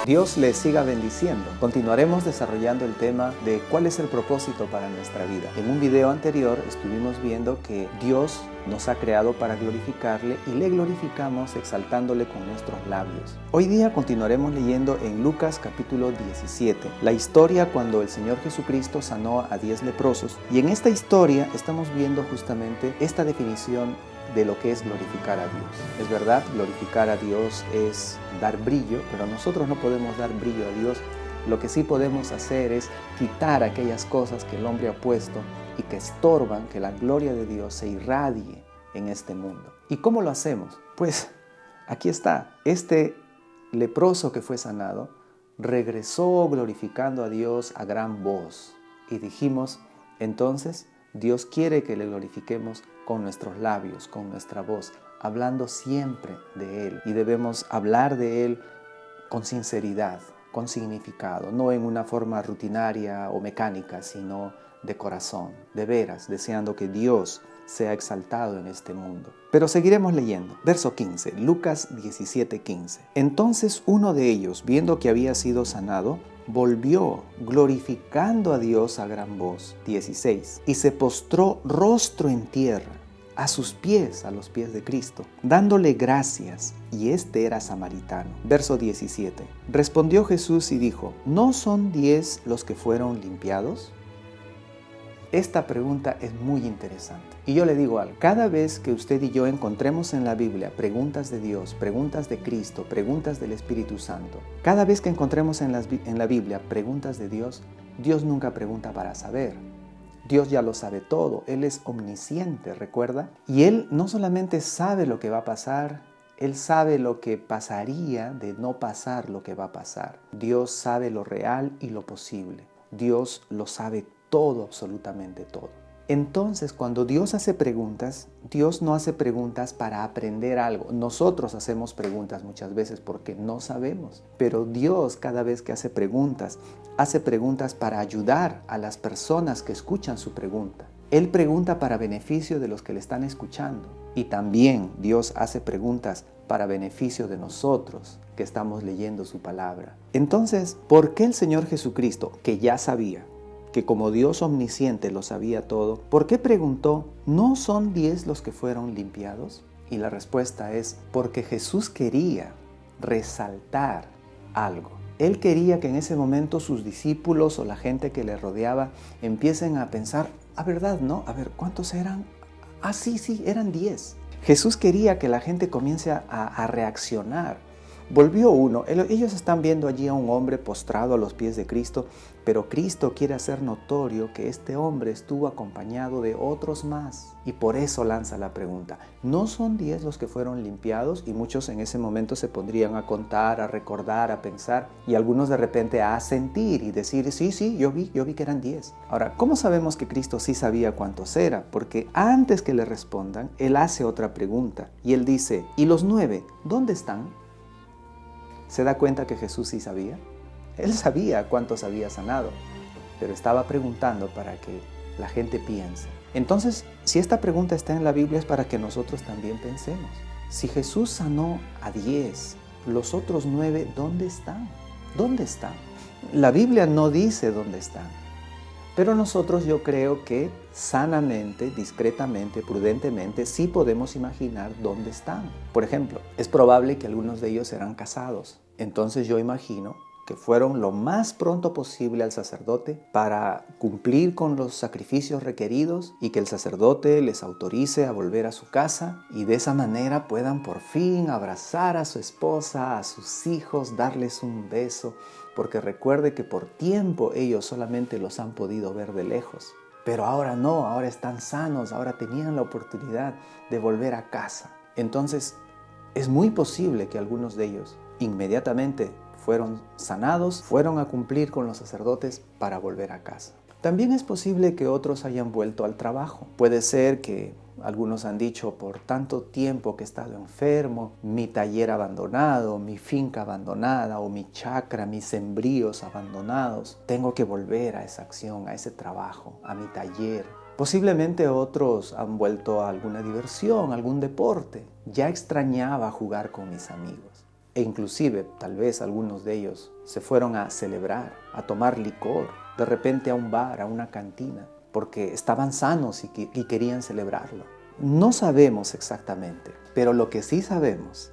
Dios les siga bendiciendo. Continuaremos desarrollando el tema de cuál es el propósito para nuestra vida. En un video anterior estuvimos viendo que Dios nos ha creado para glorificarle y le glorificamos exaltándole con nuestros labios. Hoy día continuaremos leyendo en Lucas capítulo 17, la historia cuando el Señor Jesucristo sanó a 10 leprosos. Y en esta historia estamos viendo justamente esta definición de lo que es glorificar a Dios. Es verdad, glorificar a Dios es dar brillo, pero nosotros no podemos dar brillo a Dios. Lo que sí podemos hacer es quitar aquellas cosas que el hombre ha puesto y que estorban que la gloria de Dios se irradie en este mundo. ¿Y cómo lo hacemos? Pues aquí está. Este leproso que fue sanado regresó glorificando a Dios a gran voz. Y dijimos, entonces, Dios quiere que le glorifiquemos con nuestros labios, con nuestra voz, hablando siempre de Él. Y debemos hablar de Él con sinceridad, con significado, no en una forma rutinaria o mecánica, sino de corazón, de veras, deseando que Dios sea exaltado en este mundo. Pero seguiremos leyendo. Verso 15, Lucas 17:15. Entonces uno de ellos, viendo que había sido sanado, volvió glorificando a Dios a gran voz. 16. Y se postró rostro en tierra, a los pies de Cristo, dándole gracias, y este era samaritano. Verso 17. Respondió Jesús y dijo, ¿no son 10 los que fueron limpiados? Esta pregunta es muy interesante. Y yo le digo algo, cada vez que usted y yo encontremos en la Biblia preguntas de Dios, preguntas de Cristo, preguntas del Espíritu Santo, cada vez que encontremos en la Biblia preguntas de Dios, Dios nunca pregunta para saber. Dios ya lo sabe todo, Él es omnisciente, ¿recuerda? Y Él no solamente sabe lo que va a pasar, Él sabe lo que pasaría de no pasar lo que va a pasar. Dios sabe lo real y lo posible. Dios lo sabe todo, absolutamente todo. Entonces, cuando Dios hace preguntas, Dios no hace preguntas para aprender algo. Nosotros hacemos preguntas muchas veces porque no sabemos. Pero Dios, cada vez que hace preguntas para ayudar a las personas que escuchan su pregunta. Él pregunta para beneficio de los que le están escuchando. Y también Dios hace preguntas para beneficio de nosotros que estamos leyendo su palabra. Entonces, ¿por qué el Señor Jesucristo, que ya sabía, que como Dios omnisciente lo sabía todo, ¿por qué preguntó, ¿no son 10 los que fueron limpiados? Y la respuesta es, porque Jesús quería resaltar algo. Él quería que en ese momento sus discípulos o la gente que le rodeaba empiecen a pensar, ¿verdad, no? A ver, ¿cuántos eran? Sí, eran 10. Jesús quería que la gente comience a reaccionar. Volvió uno, ellos están viendo allí a un hombre postrado a los pies de Cristo, pero Cristo quiere hacer notorio que este hombre estuvo acompañado de otros más. Y por eso lanza la pregunta, ¿no son 10 los que fueron limpiados? Y muchos en ese momento se pondrían a contar, a recordar, a pensar, y algunos de repente a sentir y decir, sí, yo vi que eran 10. Ahora, ¿cómo sabemos que Cristo sí sabía cuántos eran? Porque antes que le respondan, Él hace otra pregunta, y Él dice, ¿y los 9, dónde están? ¿Se da cuenta que Jesús sí sabía? Él sabía cuántos había sanado, pero estaba preguntando para que la gente piense. Entonces, si esta pregunta está en la Biblia es para que nosotros también pensemos. Si Jesús sanó a 10, los otros 9, ¿dónde están? ¿Dónde están? La Biblia no dice dónde están. Pero nosotros yo creo que sanamente, discretamente, prudentemente, sí podemos imaginar dónde están. Por ejemplo, es probable que algunos de ellos eran casados. Entonces yo imagino que fueron lo más pronto posible al sacerdote para cumplir con los sacrificios requeridos y que el sacerdote les autorice a volver a su casa y de esa manera puedan por fin abrazar a su esposa, a sus hijos, darles un beso, porque recuerde que por tiempo ellos solamente los han podido ver de lejos. Pero ahora no, ahora están sanos, ahora tenían la oportunidad de volver a casa. Entonces, es muy posible que algunos de ellos inmediatamente fueron sanados, fueron a cumplir con los sacerdotes para volver a casa. También es posible que otros hayan vuelto al trabajo. Puede ser que algunos han dicho, por tanto tiempo que he estado enfermo, mi taller abandonado, mi finca abandonada o mi chacra, mis sembríos abandonados, tengo que volver a esa acción, a ese trabajo, a mi taller. Posiblemente otros han vuelto a alguna diversión, algún deporte. Ya extrañaba jugar con mis amigos. E inclusive, tal vez algunos de ellos se fueron a celebrar, a tomar licor, de repente a un bar, a una cantina, porque estaban sanos y querían celebrarlo. No sabemos exactamente, pero lo que sí sabemos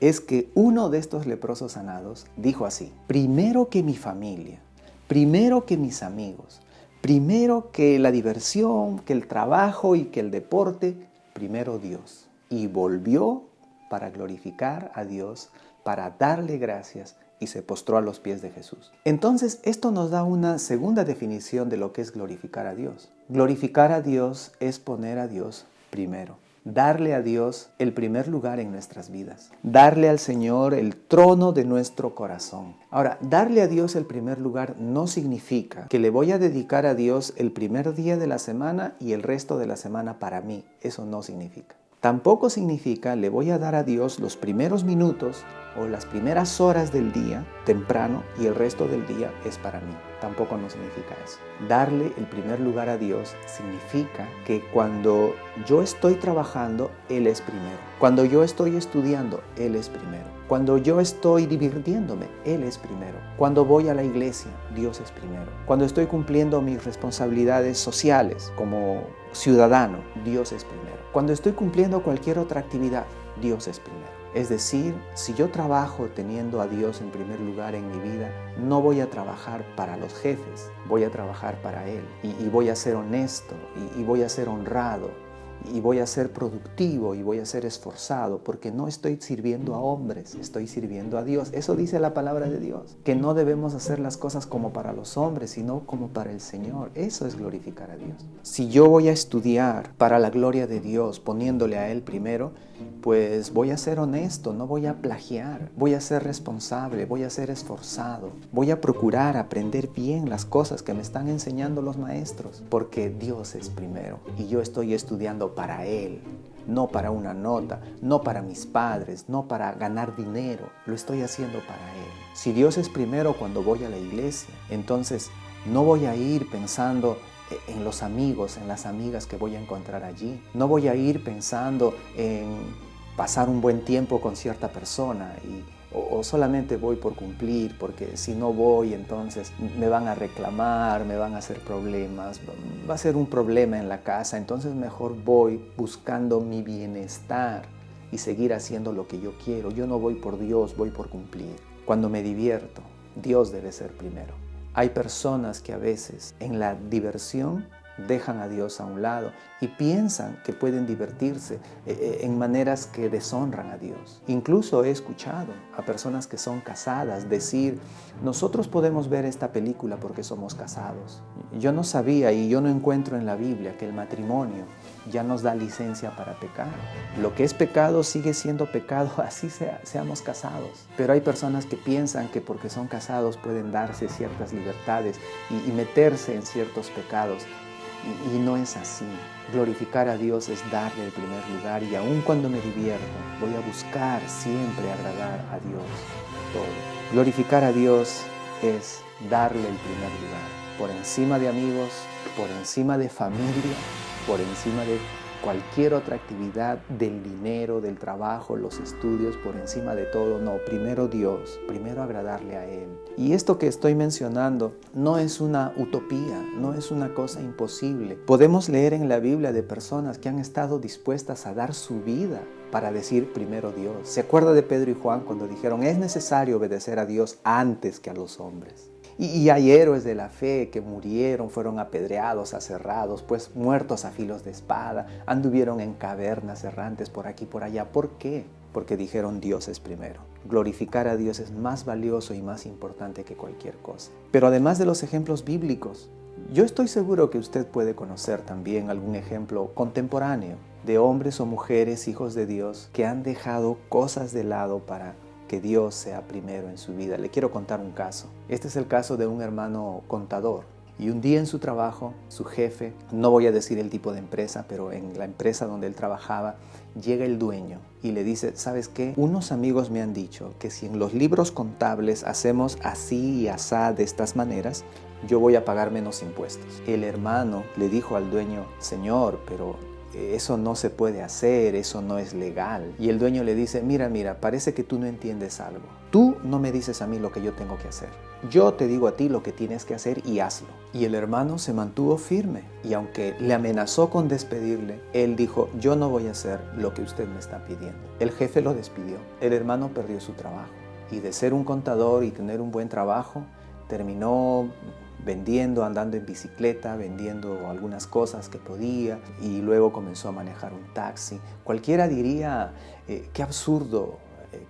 es que uno de estos leprosos sanados dijo así: primero que mi familia, primero que mis amigos, primero que la diversión, que el trabajo y que el deporte, primero Dios. Y volvió para glorificar a Dios, para darle gracias, y se postró a los pies de Jesús. Entonces, esto nos da una segunda definición de lo que es glorificar a Dios. Glorificar a Dios es poner a Dios primero. Darle a Dios el primer lugar en nuestras vidas. Darle al Señor el trono de nuestro corazón. Ahora, darle a Dios el primer lugar no significa que le voy a dedicar a Dios el primer día de la semana y el resto de la semana para mí. Eso no significa. Tampoco significa le voy a dar a Dios los primeros minutos o las primeras horas del día temprano y el resto del día es para mí. Tampoco no significa eso. Darle el primer lugar a Dios significa que cuando yo estoy trabajando, Él es primero. Cuando yo estoy estudiando, Él es primero. Cuando yo estoy divirtiéndome, Él es primero. Cuando voy a la iglesia, Dios es primero. Cuando estoy cumpliendo mis responsabilidades sociales como ciudadano, Dios es primero. Cuando estoy cumpliendo cualquier otra actividad, Dios es primero. Es decir, si yo trabajo teniendo a Dios en primer lugar en mi vida, no voy a trabajar para los jefes, voy a trabajar para Él. Y voy a ser honesto, y voy a ser honrado, y voy a ser productivo, y voy a ser esforzado, porque no estoy sirviendo a hombres, estoy sirviendo a Dios. Eso dice la palabra de Dios, que no debemos hacer las cosas como para los hombres, sino como para el Señor. Eso es glorificar a Dios. Si yo voy a estudiar para la gloria de Dios, poniéndole a Él primero, pues voy a ser honesto, no voy a plagiar, voy a ser responsable, voy a ser esforzado, voy a procurar aprender bien las cosas que me están enseñando los maestros, porque Dios es primero y yo estoy estudiando para Él, no para una nota, no para mis padres, no para ganar dinero, lo estoy haciendo para Él. Si Dios es primero cuando voy a la iglesia, entonces no voy a ir pensando en los amigos, en las amigas que voy a encontrar allí. No voy a ir pensando en pasar un buen tiempo con cierta persona o solamente voy por cumplir, porque si no voy entonces me van a reclamar, me van a hacer problemas, va a ser un problema en la casa, entonces mejor voy buscando mi bienestar y seguir haciendo lo que yo quiero. Yo no voy por Dios, voy por cumplir. Cuando me divierto, Dios debe ser primero. Hay personas que a veces en la diversión dejan a Dios a un lado y piensan que pueden divertirse en maneras que deshonran a Dios. Incluso he escuchado a personas que son casadas decir: nosotros podemos ver esta película porque somos casados. Yo no sabía y yo no encuentro en la Biblia que el matrimonio ya nos da licencia para pecar. Lo que es pecado sigue siendo pecado, así seamos casados. Pero hay personas que piensan que porque son casados pueden darse ciertas libertades y meterse en ciertos pecados. Y no es así. Glorificar a Dios es darle el primer lugar, y aun cuando me divierto, voy a buscar siempre agradar a Dios todo. Glorificar a Dios es darle el primer lugar, por encima de amigos, por encima de familia, por encima de cualquier otra actividad, del dinero, del trabajo, los estudios, por encima de todo. No, primero Dios, primero agradarle a Él. Y esto que estoy mencionando no es una utopía, no es una cosa imposible. Podemos leer en la Biblia de personas que han estado dispuestas a dar su vida para decir primero Dios. ¿Se acuerda de Pedro y Juan cuando dijeron: es necesario obedecer a Dios antes que a los hombres? Y hay héroes de la fe que murieron, fueron apedreados, aserrados, pues muertos a filos de espada, anduvieron en cavernas errantes por aquí y por allá. ¿Por qué? Porque dijeron: Dios es primero. Glorificar a Dios es más valioso y más importante que cualquier cosa. Pero además de los ejemplos bíblicos, yo estoy seguro que usted puede conocer también algún ejemplo contemporáneo de hombres o mujeres, hijos de Dios, que han dejado cosas de lado para que Dios sea primero en su vida. Le quiero contar un caso. Este es el caso de un hermano contador. Y un día en su trabajo, su jefe, no voy a decir el tipo de empresa, pero en la empresa donde él trabajaba, llega el dueño y le dice: ¿sabes qué? Unos amigos me han dicho que si en los libros contables hacemos así y asá de estas maneras, yo voy a pagar menos impuestos. El hermano le dijo al dueño: señor, pero eso no se puede hacer, eso no es legal. Y el dueño le dice, mira, parece que tú no entiendes algo. Tú no me dices a mí lo que yo tengo que hacer. Yo te digo a ti lo que tienes que hacer y hazlo. Y el hermano se mantuvo firme y aunque le amenazó con despedirle, él dijo, yo no voy a hacer lo que usted me está pidiendo. El jefe lo despidió. El hermano perdió su trabajo y de ser un contador y tener un buen trabajo, terminó vendiendo, andando en bicicleta, vendiendo algunas cosas que podía y luego comenzó a manejar un taxi. Cualquiera diría, qué absurdo,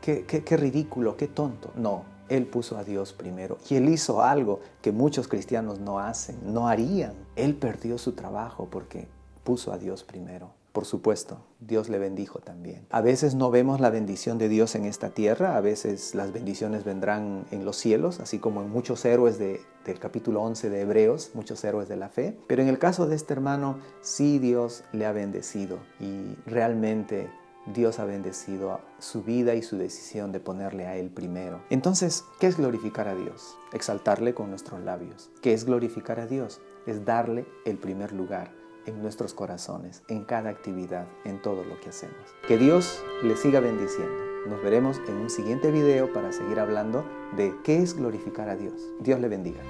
qué ridículo, qué tonto. No, él puso a Dios primero y él hizo algo que muchos cristianos no hacen, no harían. Él perdió su trabajo porque puso a Dios primero. Por supuesto, Dios le bendijo también. A veces no vemos la bendición de Dios en esta tierra, a veces las bendiciones vendrán en los cielos, así como en muchos héroes del capítulo 11 de Hebreos, muchos héroes de la fe. Pero en el caso de este hermano, sí Dios le ha bendecido y realmente Dios ha bendecido su vida y su decisión de ponerle a Él primero. Entonces, ¿qué es glorificar a Dios? Exaltarle con nuestros labios. ¿Qué es glorificar a Dios? Es darle el primer lugar en nuestros corazones, en cada actividad, en todo lo que hacemos. Que Dios le siga bendiciendo. Nos veremos en un siguiente video para seguir hablando de qué es glorificar a Dios. Dios le bendiga.